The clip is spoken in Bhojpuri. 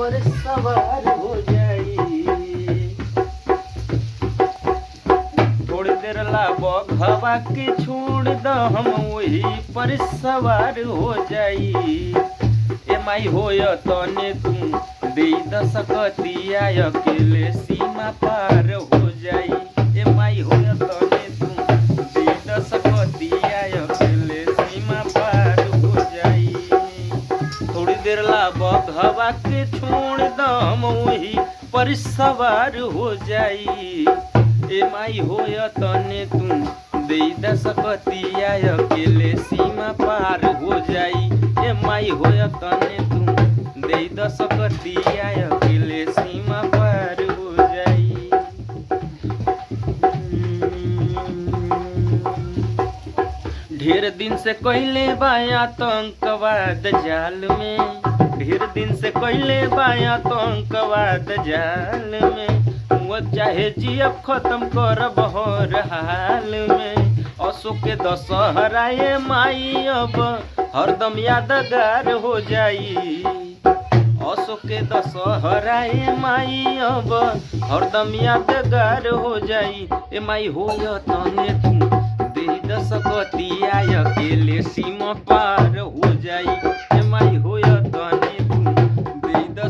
पर सवार हो जाई। थोड़ी देर ला बघवा के छोड़ द हम वही पर सवार हो जाई। ए माई होय तने तू दे द सकतिया अकेले सीमा पार हो जाई। ए माई होय तने तू दे द सकतिया अकेले सीमा पार हो जाई। थोड़ी देर ला बघवा के छोड़ द हम वही पर सवार हो जाई। ए माई होय तने तू दे द सकतिया अकेले सीमा पार हो जाई। ए माई होय तने तू दे द सकतिया अकेले सीमा पार हो जाई। ढेर दिन से कइले बा आतंकवाद जाल में, ढेर दिन से कइले बा आतंकवाद जाल में। चाहे जियब खत्म करब हर हाल में। अशोक के दशहरा ए माई अब हरदम यादगार हो जाई। अशोक के दशहरा ए माई अब हरदम यादगार हो जाई। ए माई होय तने तू दे द सकतिया अकेले सीमा पार हो जाई। ए माई होय तने तू दे द